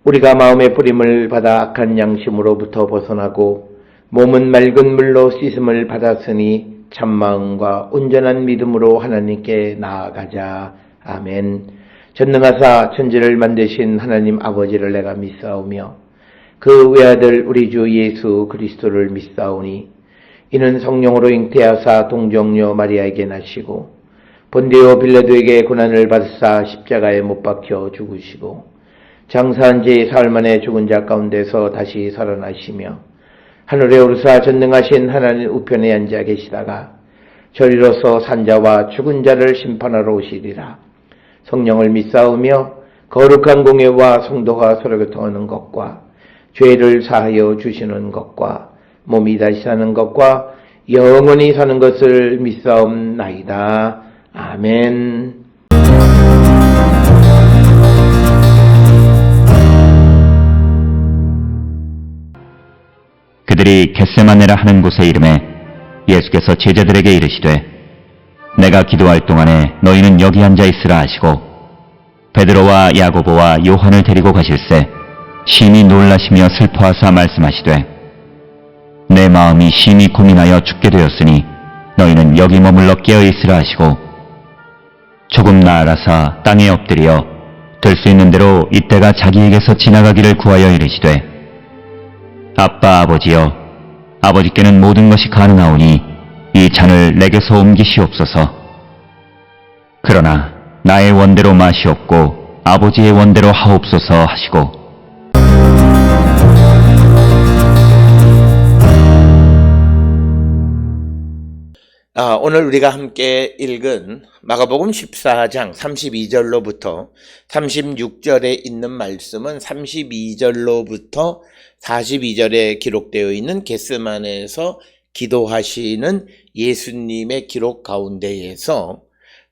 우리가 마음의 뿌림을 받아 악한 양심으로부터 벗어나고 몸은 맑은 물로 씻음을 받았으니 참마음과 온전한 믿음으로 하나님께 나아가자. 아멘. 전능하사 천지를 만드신 하나님 아버지를 내가 믿사오며 그 외아들 우리 주 예수 그리스도를 믿사오니 이는 성령으로 잉태하사 동정녀 마리아에게 나시고 본디오 빌라도에게 고난을 받으사 십자가에 못 박혀 죽으시고 장사한 지 사흘 만에 죽은 자 가운데서 다시 살아나시며 하늘에 오르사 전능하신 하나님 우편에 앉아 계시다가 저리로서 산자와 죽은 자를 심판하러 오시리라. 성령을 믿사오며 거룩한 공예와 성도가 서로 교통하는 것과 죄를 사하여 주시는 것과 몸이 다시 사는 것과 영원히 사는 것을 믿사옵나이다. 아멘. 그들이 겟세마네라 하는 곳에 이름에 예수께서 제자들에게 이르시되 내가 기도할 동안에 너희는 여기 앉아 있으라 하시고 베드로와 야고보와 요한을 데리고 가실새 심히 놀라시며 슬퍼하사 말씀하시되 내 마음이 심히 고민하여 죽게 되었으니 너희는 여기 머물러 깨어 있으라 하시고 조금 나아가사 땅에 엎드려 될 수 있는 대로 이때가 자기에게서 지나가기를 구하여 이르시되 아빠 아버지여 아버지께는 모든 것이 가능하오니 이 잔을 내게서 옮기시옵소서. 그러나 나의 원대로 마시옵고 아버지의 원대로 하옵소서 하시고 오늘 우리가 함께 읽은 마가복음 14장 32절로부터 36절에 있는 말씀은 32절로부터 42절에 기록되어 있는 겟세마네에서 기도하시는 예수님의 기록 가운데에서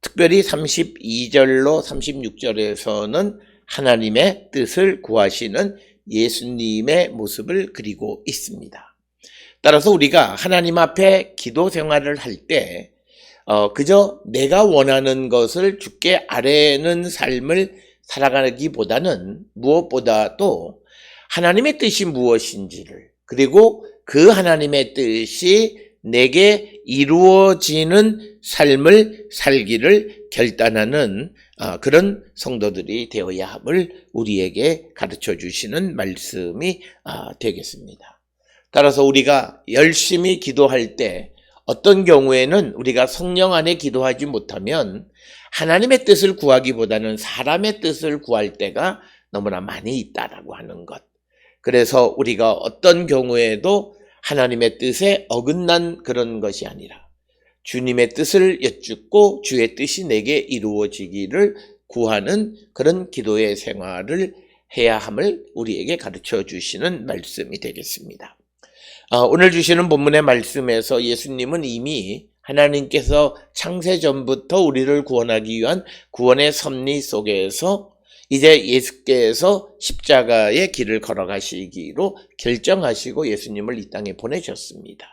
특별히 32절로 36절에서는 하나님의 뜻을 구하시는 예수님의 모습을 그리고 있습니다. 따라서 우리가 하나님 앞에 기도 생활을 할 때 그저 내가 원하는 것을 주께 아뢰는 삶을 살아가기보다는 무엇보다도 하나님의 뜻이 무엇인지를 그리고 그 하나님의 뜻이 내게 이루어지는 삶을 살기를 결단하는 그런 성도들이 되어야 함을 우리에게 가르쳐 주시는 말씀이 되겠습니다. 따라서 우리가 열심히 기도할 때 어떤 경우에는 우리가 성령 안에 기도하지 못하면 하나님의 뜻을 구하기보다는 사람의 뜻을 구할 때가 너무나 많이 있다라고 하는 것. 그래서 우리가 어떤 경우에도 하나님의 뜻에 어긋난 그런 것이 아니라 주님의 뜻을 여쭙고 주의 뜻이 내게 이루어지기를 구하는 그런 기도의 생활을 해야 함을 우리에게 가르쳐 주시는 말씀이 되겠습니다. 오늘 주시는 본문의 말씀에서 예수님은 이미 하나님께서 창세 전부터 우리를 구원하기 위한 구원의 섭리 속에서 이제 예수께서 십자가의 길을 걸어가시기로 결정하시고 예수님을 이 땅에 보내셨습니다.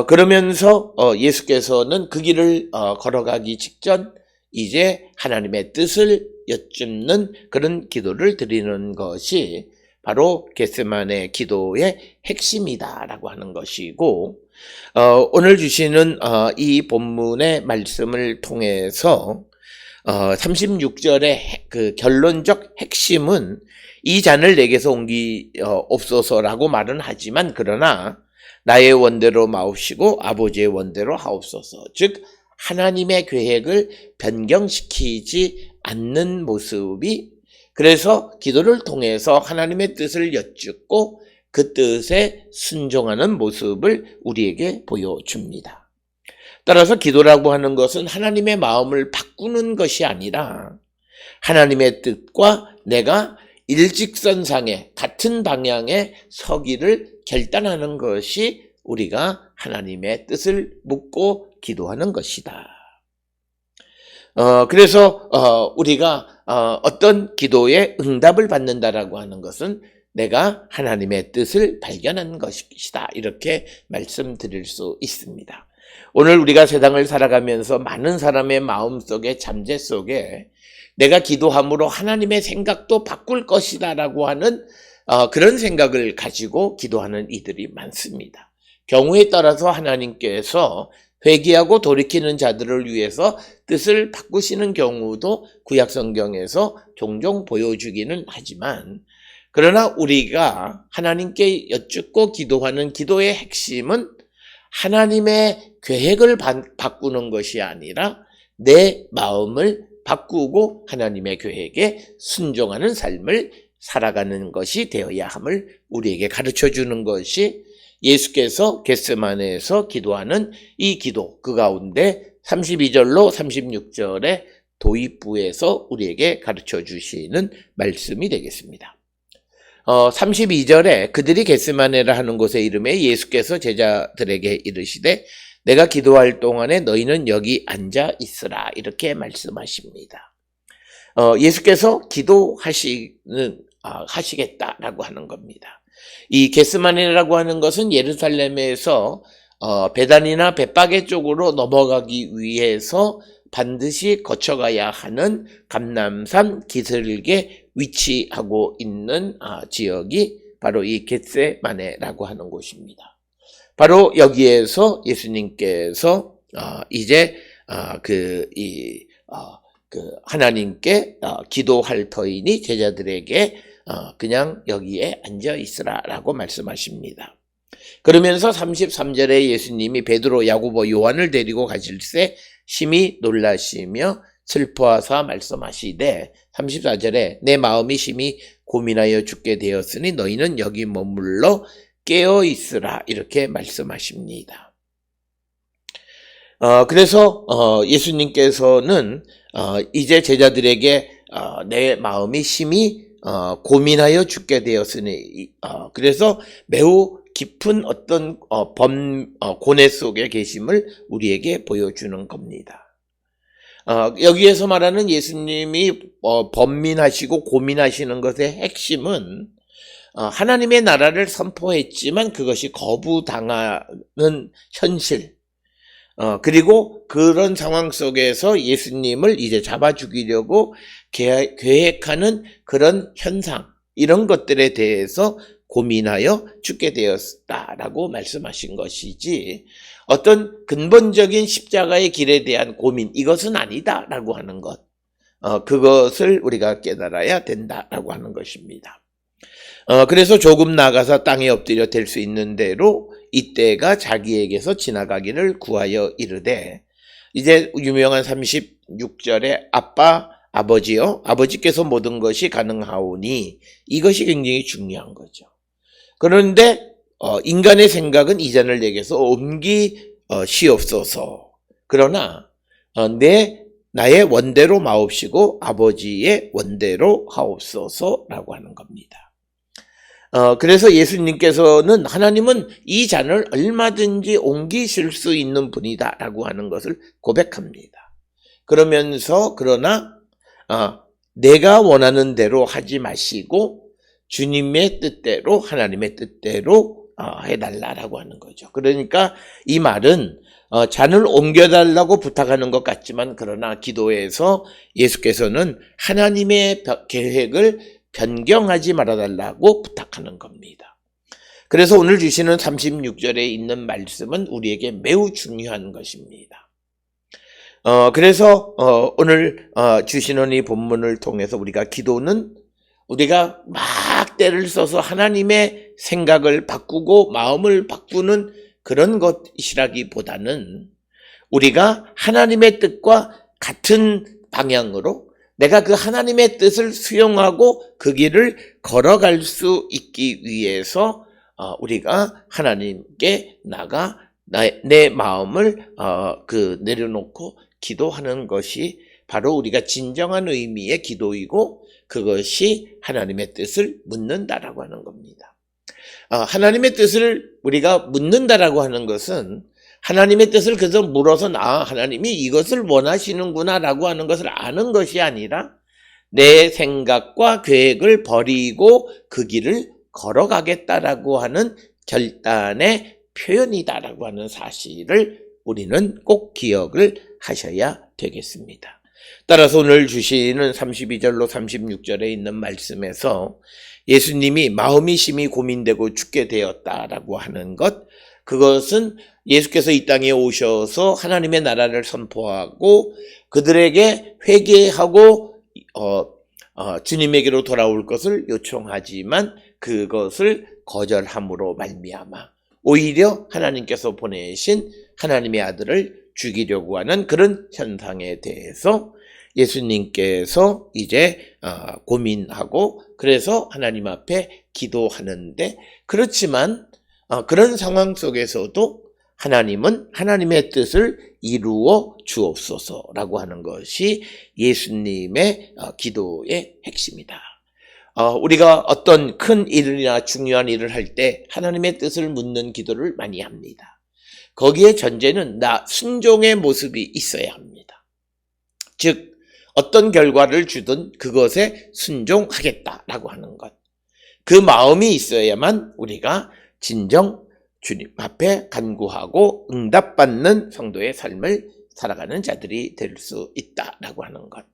그러면서 예수께서는 그 길을 걸어가기 직전 이제 하나님의 뜻을 여쭙는 그런 기도를 드리는 것이 바로 겟세마네 기도의 핵심이다라고 하는 것이고 오늘 주시는 이 본문의 말씀을 통해서 36절의 그 결론적 핵심은 이 잔을 내게서 옮기옵소서라고 말은 하지만 그러나 나의 원대로 마옵시고 아버지의 원대로 하옵소서. 즉 하나님의 계획을 변경시키지 않는 모습이 그래서 기도를 통해서 하나님의 뜻을 여쭙고 그 뜻에 순종하는 모습을 우리에게 보여줍니다. 따라서 기도라고 하는 것은 하나님의 마음을 바꾸는 것이 아니라 하나님의 뜻과 내가 일직선상에 같은 방향에 서기를 결단하는 것이 우리가 하나님의 뜻을 묻고 기도하는 것이다. 그래서 우리가 어떤 기도에 응답을 받는다라고 하는 것은 내가 하나님의 뜻을 발견한 것이다. 이렇게 말씀드릴 수 있습니다. 오늘 우리가 세상을 살아가면서 많은 사람의 마음속에 잠재 속에 내가 기도함으로 하나님의 생각도 바꿀 것이다라고 하는 그런 생각을 가지고 기도하는 이들이 많습니다. 경우에 따라서 하나님께서 회개하고 돌이키는 자들을 위해서 뜻을 바꾸시는 경우도 구약성경에서 종종 보여주기는 하지만, 그러나 우리가 하나님께 여쭙고 기도하는 기도의 핵심은 하나님의 계획을 바꾸는 것이 아니라 내 마음을 바꾸고 하나님의 계획에 순종하는 삶을 살아가는 것이 되어야 함을 우리에게 가르쳐주는 것이 예수께서 겟세마네에서 기도하는 이 기도, 그 가운데 32절로 36절의 도입부에서 우리에게 가르쳐 주시는 말씀이 되겠습니다. 32절에 그들이 겟세마네라 하는 곳의 이름에 예수께서 제자들에게 이르시되 내가 기도할 동안에 너희는 여기 앉아 있으라, 이렇게 말씀하십니다. 예수께서 하시겠다라고 하는 겁니다. 이 겟세마네라고 하는 것은 예루살렘에서 베단이나 벳바게 쪽으로 넘어가기 위해서 반드시 거쳐가야 하는 감람산 기슭에 위치하고 있는 지역이 바로 이 겟세마네라고 하는 곳입니다. 바로 여기에서 예수님께서 이제 하나님께 기도할 터이니 제자들에게 그냥 여기에 앉아 있으라라고 말씀하십니다. 그러면서 33절에 예수님이 베드로, 야고보, 요한을 데리고 가실새 심히 놀라시며 슬퍼하사 말씀하시되 34절에 내 마음이 심히 고민하여 죽게 되었으니 너희는 여기 머물러 깨어 있으라, 이렇게 말씀하십니다. 그래서 예수님께서는 이제 제자들에게 내 마음이 심히 고민하여 죽게 되었으니, 그래서 매우 깊은 어떤 고뇌 속에 계심을 우리에게 보여주는 겁니다. 여기에서 말하는 예수님이 번민하시고 고민하시는 것의 핵심은 하나님의 나라를 선포했지만 그것이 거부당하는 현실, 그리고 그런 상황 속에서 예수님을 이제 잡아 죽이려고 계획하는 그런 현상, 이런 것들에 대해서 고민하여 죽게 되었다라고 말씀하신 것이지, 어떤 근본적인 십자가의 길에 대한 고민, 이것은 아니다라고 하는 것, 그것을 우리가 깨달아야 된다라고 하는 것입니다. 그래서 조금 나가서 땅에 엎드려 댈 수 있는 대로 이때가 자기에게서 지나가기를 구하여 이르되, 이제 유명한 36절에 아버지여, 아버지께서 모든 것이 가능하오니, 이것이 굉장히 중요한 거죠. 그런데 인간의 생각은 이 잔을 내게서 옮기시옵소서. 그러나 나의 원대로 마옵시고 아버지의 원대로 하옵소서라고 하는 겁니다. 그래서 예수님께서는 하나님은 이 잔을 얼마든지 옮기실 수 있는 분이다라고 하는 것을 고백합니다. 그러면서 그러나 내가 원하는 대로 하지 마시고 주님의 뜻대로, 하나님의 뜻대로 해달라라고 하는 거죠. 그러니까 이 말은 잔을 옮겨달라고 부탁하는 것 같지만, 그러나 기도에서 예수께서는 하나님의 계획을 변경하지 말아달라고 부탁하는 겁니다. 그래서 오늘 주시는 36절에 있는 말씀은 우리에게 매우 중요한 것입니다. 그래서 오늘 주시는 이 본문을 통해서 우리가 기도는 우리가 막 때를 써서 하나님의 생각을 바꾸고 마음을 바꾸는 그런 것이라기보다는 우리가 하나님의 뜻과 같은 방향으로 내가 그 하나님의 뜻을 수용하고 그 길을 걸어갈 수 있기 위해서 우리가 하나님께 나가 내 마음을 내려놓고 기도하는 것이 바로 우리가 진정한 의미의 기도이고, 그것이 하나님의 뜻을 묻는다라고 하는 겁니다. 하나님의 뜻을 우리가 묻는다라고 하는 것은 하나님의 뜻을 그래서 물어서 하나님이 이것을 원하시는구나라고 하는 것을 아는 것이 아니라 내 생각과 계획을 버리고 그 길을 걸어가겠다라고 하는 결단의 표현이다라고 하는 사실을 우리는 꼭 기억을 하셔야 되겠습니다. 따라서 오늘 주시는 32절로 36절에 있는 말씀에서 예수님이 마음이 심히 고민되고 죽게 되었다라고 하는 것, 그것은 예수께서 이 땅에 오셔서 하나님의 나라를 선포하고 그들에게 회개하고 주님에게로 돌아올 것을 요청하지만 그것을 거절함으로 말미암아 오히려 하나님께서 보내신 하나님의 아들을 죽이려고 하는 그런 현상에 대해서 예수님께서 이제 고민하고 그래서 하나님 앞에 기도하는데, 그렇지만 그런 상황 속에서도 하나님은 하나님의 뜻을 이루어 주옵소서라고 하는 것이 예수님의 기도의 핵심이다. 우리가 어떤 큰 일이나 중요한 일을 할 때 하나님의 뜻을 묻는 기도를 많이 합니다. 거기에 전제는 순종의 모습이 있어야 합니다. 즉 어떤 결과를 주든 그것에 순종하겠다라고 하는 것. 그 마음이 있어야만 우리가 진정 주님 앞에 간구하고 응답받는 성도의 삶을 살아가는 자들이 될 수 있다라고 하는 것.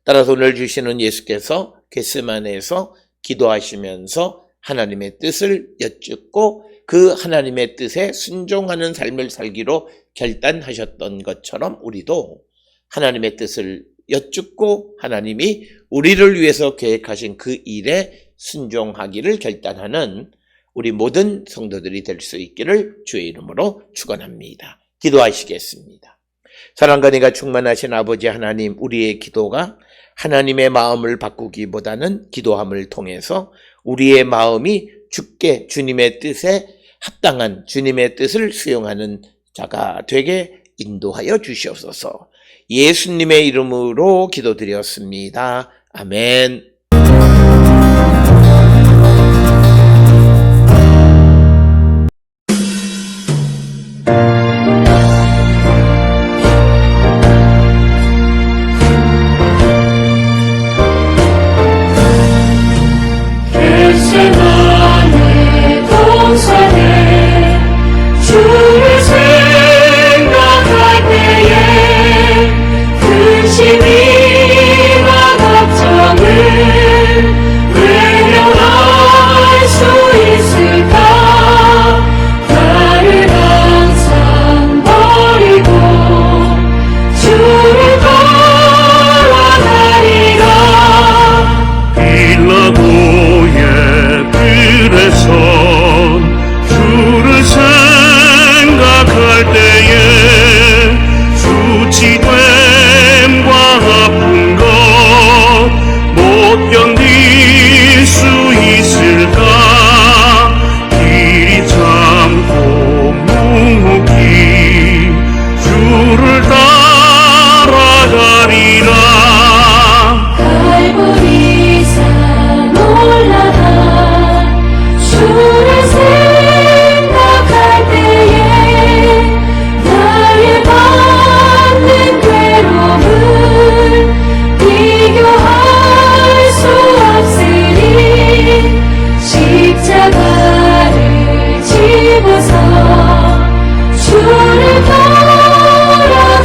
따라서 오늘 주시는 예수께서 겟세마네에서 기도하시면서 하나님의 뜻을 여쭙고 그 하나님의 뜻에 순종하는 삶을 살기로 결단하셨던 것처럼 우리도 하나님의 뜻을 여쭙고 하나님이 우리를 위해서 계획하신 그 일에 순종하기를 결단하는 우리 모든 성도들이 될 수 있기를 주의 이름으로 축원합니다. 기도하시겠습니다. 사랑과 은혜가 충만하신 아버지 하나님, 우리의 기도가 하나님의 마음을 바꾸기보다는 기도함을 통해서 우리의 마음이 주께 주님의 뜻에 합당한 주님의 뜻을 수용하는 자가 되게 인도하여 주시옵소서. 예수님의 이름으로 기도드렸습니다. 아멘. 겟세마네 동산에 주를 생각할 때에 근심이나 걱정을 외면할 수 있을까? 나를 항상 버리고 주를 따라가리라. 빌라도의 들에서 주를 생각할 때에 수치됨과 아픈 것 못 견딜 수 있을까? 길이 참고 묵묵히 주를 따라가리라. 갈보리산 올라가 주를 생각할 때에 나를 받는 괴로움을 비교할 수 없으니 십자가를 집어서 주를 따라가리라.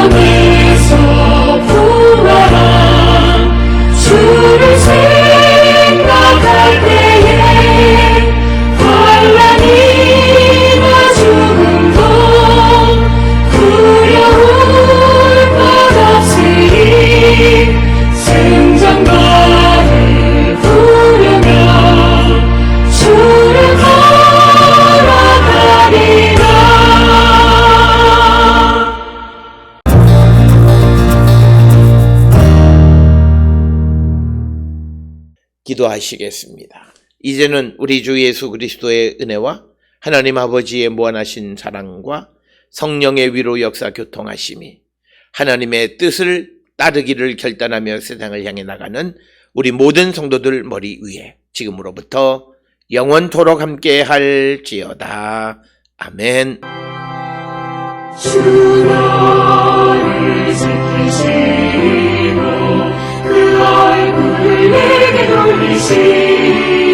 무덤에서 부활한 주를 생각할 때에 환난이나 죽음도 두려울 것 없으니 승전가를 부르며 주를 따라가리라. 기도하시겠습니다. 이제는 우리 주 예수 그리스도의 은혜와 하나님 아버지의 무한하신 사랑과 성령의 위로 역사 교통하심이 하나님의 뜻을 따르기를 결단하며 세상을 향해 나가는 우리 모든 성도들 머리 위에 지금으로부터 영원토록 함께 할지어다. 아멘. 주 너를 지키시고 그 얼굴 우를 내게 돌리시